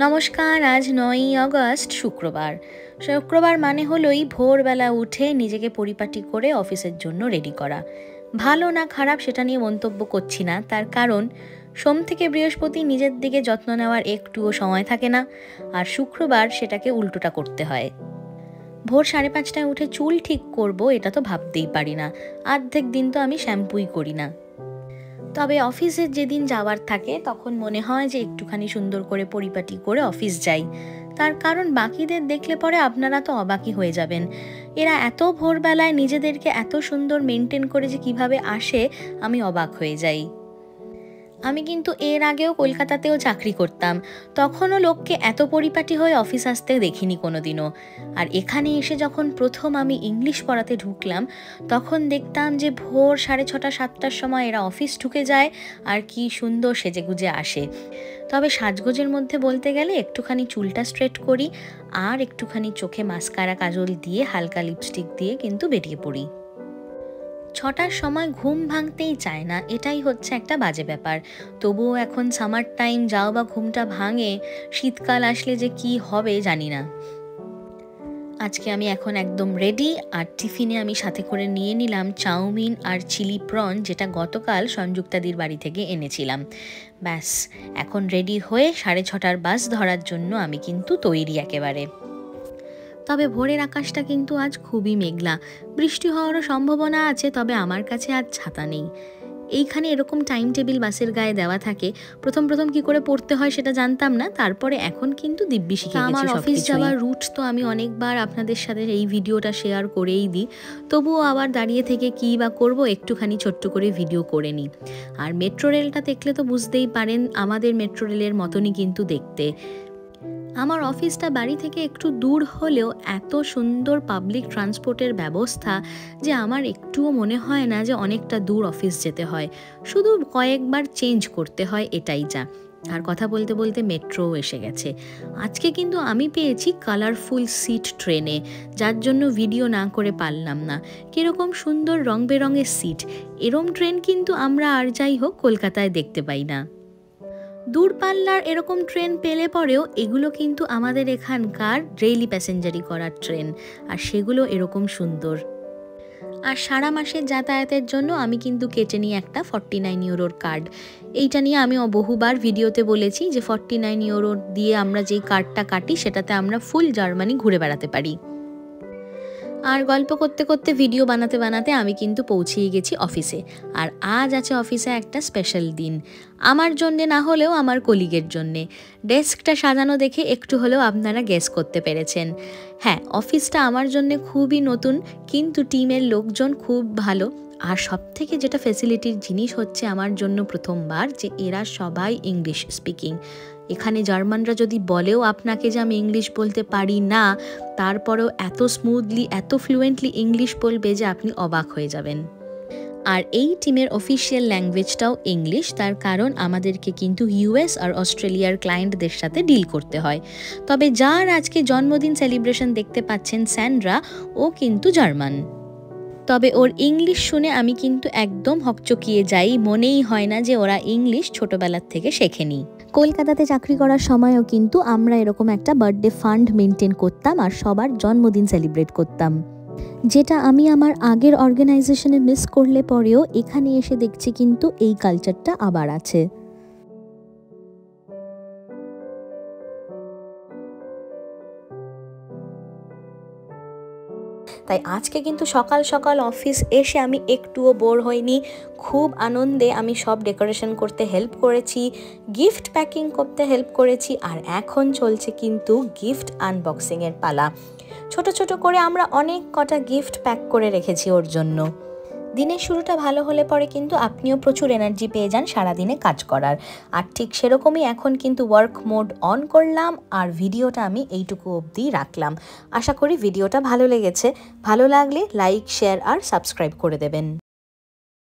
নমস্কার, আজ 9ই অগস্ট শুক্রবার। শুক্রবার মানে হলোই ভোরবেলা উঠে নিজেকে পরিপাটি করে অফিসের জন্য রেডি করা। ভালো না খারাপ সেটা নিয়ে মন্তব্য করছি না, তার কারণ সোম থেকে বৃহস্পতি নিজের দিকে যত্ন নেওয়ার একটুও সময় থাকে না, আর শুক্রবার সেটাকে উল্টোটা করতে হয়। ভোর 5:30টায় উঠে চুল ঠিক করব এটা তো ভাবতেই পারি না, অর্ধেক দিন তো আমি শ্যাম্পুই করি না। তবে অফিসের যেদিন যাওয়ার থাকে তখন মনে হয় যে একটুখানি সুন্দর করে পরিপাটি করে অফিস যাই। তার কারণ বাকিদের দেখলে পরে আপনারা তো অবাকই হয়ে যাবেন, এরা এত ভোরবেলায় নিজেদেরকে এত সুন্দর মেনটেন করে যে কিভাবে আসে, আমি অবাক হয়ে যাই। আমি কিন্তু এর আগেও কলকাতাতেও চাকরি করতাম, তখনও লোককে এত পরিপাটি হয়ে অফিস আসতে দেখিনি কোনোদিনও। আর এখানে এসে যখন প্রথম আমি ইংলিশ পড়াতে ঢুকলাম, তখন দেখতাম যে ভোর 6:30 7টার সময় এরা অফিস ঢুকে যায় আর কি সুন্দর সেজেগুজে আসে। তবে সাজগোজের মধ্যে বলতে গেলে একটুখানি চুলটা স্ট্রেট করি আর একটুখানি চোখে মাস্কারা কাজল দিয়ে হালকা লিপস্টিক দিয়ে কিন্তু বেরিয়ে পড়ি। 6টার সময় ঘুম ভাঙতেই চায় না, এটাই হচ্ছে একটা বাজে ব্যাপার। তবুও এখন সামার টাইম যাও বা ঘুমটা ভাঙে, শীতকাল আসলে যে কি হবে জানি না। আজকে আমি এখন একদম রেডি, আর টিফিনে আমি সাথে করে নিয়ে নিলাম চাউমিন আর চিলি প্রন, যেটা গতকাল সংযুক্তাদির বাড়ি থেকে এনেছিলাম। ব্যাস, এখন রেডি হয়ে 6:30টার বাস ধরার জন্য আমি কিন্তু তৈরি একেবারে। তবে ভোরের আকাশটা কিন্তু আজ খুবই মেঘলা, বৃষ্টি হওয়ারও সম্ভাবনা আছে, তবে আমার কাছে আজ ছাতা নেই। এইখানে এরকম টাইম টেবিল বাসের গায়ে দেওয়া থাকে, প্রথম কি করে পড়তে হয় সেটা জানতাম না, তারপরে এখন কিন্তু দিব্যি শিখে গেছি। আমার অফিস যাওয়ার রুট তো আমি অনেকবার আপনাদের সাথে এই ভিডিওটা শেয়ার করেই দিই, তবুও আবার দাঁড়িয়ে থেকে কী বা করবো, একটুখানি ছোট্ট করে ভিডিও করে নিই। আর মেট্রো রেলটা দেখলে তো বুঝতেই পারেন আমাদের মেট্রো রেলের মতনই কিন্তু দেখতে। আমার অফিসটা বাড়ি থেকে একটু দূর হলেও এত সুন্দর পাবলিক ট্রান্সপোর্টের ব্যবস্থা যে আমার একটুও মনে হয় না যে অনেকটা দূর অফিস যেতে হয়, শুধু কয়েকবার চেঞ্জ করতে হয়, এটাই যা। আর কথা বলতে বলতে মেট্রোও এসে গেছে। আজকে কিন্তু আমি পেয়েছি কালারফুল সিট ট্রেনে, যার জন্য ভিডিও না করে পারলাম না। কীরকম সুন্দর রং বেরঙের সিট, এরম ট্রেন কিন্তু আমরা আর যাই হোক কলকাতায় দেখতে পাই না। দূরপাল্লার এরকম ট্রেন পেলে পরেও এগুলো কিন্তু আমাদের এখানকার ডেইলি প্যাসেঞ্জারি করার ট্রেন, আর সেগুলো এরকম সুন্দর। আর সারা মাসের যাতায়াতের জন্য আমি কিন্তু কেটে নিই একটা 49 ইউরোর কার্ড। এইটা নিয়ে আমি বহুবার ভিডিওতে বলেছি যে 49 ইউরো দিয়ে আমরা যেই কার্ডটা কাটি সেটাতে আমরা ফুল জার্মানি ঘুরে বেড়াতে পারি। আর গল্প করতে করতে ভিডিও বানাতে বানাতে আমি কিন্তু পৌঁছেই গেছি অফিসে। আর আজ আছে অফিসে একটা স্পেশাল দিন, আমার জন্যে না হলেও আমার কলিগের জন্যে। ডেস্কটা সাজানো দেখে একটু হলেও আপনারা গেস করতে পেরেছেন। হ্যাঁ, অফিসটা আমার জন্যে খুবই নতুন, কিন্তু টিমের লোকজন খুব ভালো। আর সবথেকে যেটা ফ্যাসিলিটির জিনিস হচ্ছে আমার জন্য প্রথমবার যে এরা সবাই ইংলিশ স্পিকিং। এখানে জার্মানরা যদি বলেও আপনাকে যে আমি ইংলিশ বলতে পারি না, তারপরেও এত স্মুথলি এত ফ্লুয়েন্টলি ইংলিশ বলবে যে আপনি অবাক হয়ে যাবেন। আর এই টিমের অফিসিয়াল ল্যাঙ্গুয়েজটাও ইংলিশ, তার কারণ আমাদেরকে কিন্তু ইউএস আর অস্ট্রেলিয়ার ক্লায়েন্টদের সাথে ডিল করতে হয়। তবে যার আজকে জন্মদিন সেলিব্রেশন দেখতে পাচ্ছেন স্যান্ড্রা, ও কিন্তু জার্মান। তবে ওর ইংলিশ শুনে আমি কিন্তু একদম হকচকিয়ে যাই, মনেই হয় না যে ওরা ইংলিশ ছোটবেলার থেকে শেখেনি। কলকাতাতে চাকরি করার সময়ও কিন্তু আমরা এরকম একটা বার্থডে ফান্ড মেনটেন করতাম আর সবার জন্মদিন সেলিব্রেট করতাম, যেটা আমি আমার আগের অর্গানাইজেশনে মিস করলে পরেও এখানে এসে দেখছি কিন্তু এই কালচারটা আবার আছে। তাই আজকে কিন্তু সকাল সকাল অফিস এসে আমি একটুও বোর হইনি, খুব আনন্দে আমি সব ডেকোরেশন করতে হেল্প করেছি, গিফট প্যাকিং করতে হেল্প করেছি, আর এখন চলছে কিন্তু গিফট আনবক্সিংয়ের পালা। ছোট ছোট করে আমরা অনেক কটা গিফট প্যাক করে রেখেছি ওর জন্য। দিনের শুরুটা ভালো হলে পরে কিন্তু আপনিও প্রচুর এনার্জি পেয়ে যান সারাদিনে কাজ করার। আর ঠিক সেরকমই এখন কিন্তু ওয়ার্ক মোড অন করলাম, আর ভিডিওটা আমি এইটুকু অবধি রাখলাম। আশা করি ভিডিওটা ভালো লেগেছে, ভালো লাগলে লাইক শেয়ার আর সাবস্ক্রাইব করে দেবেন।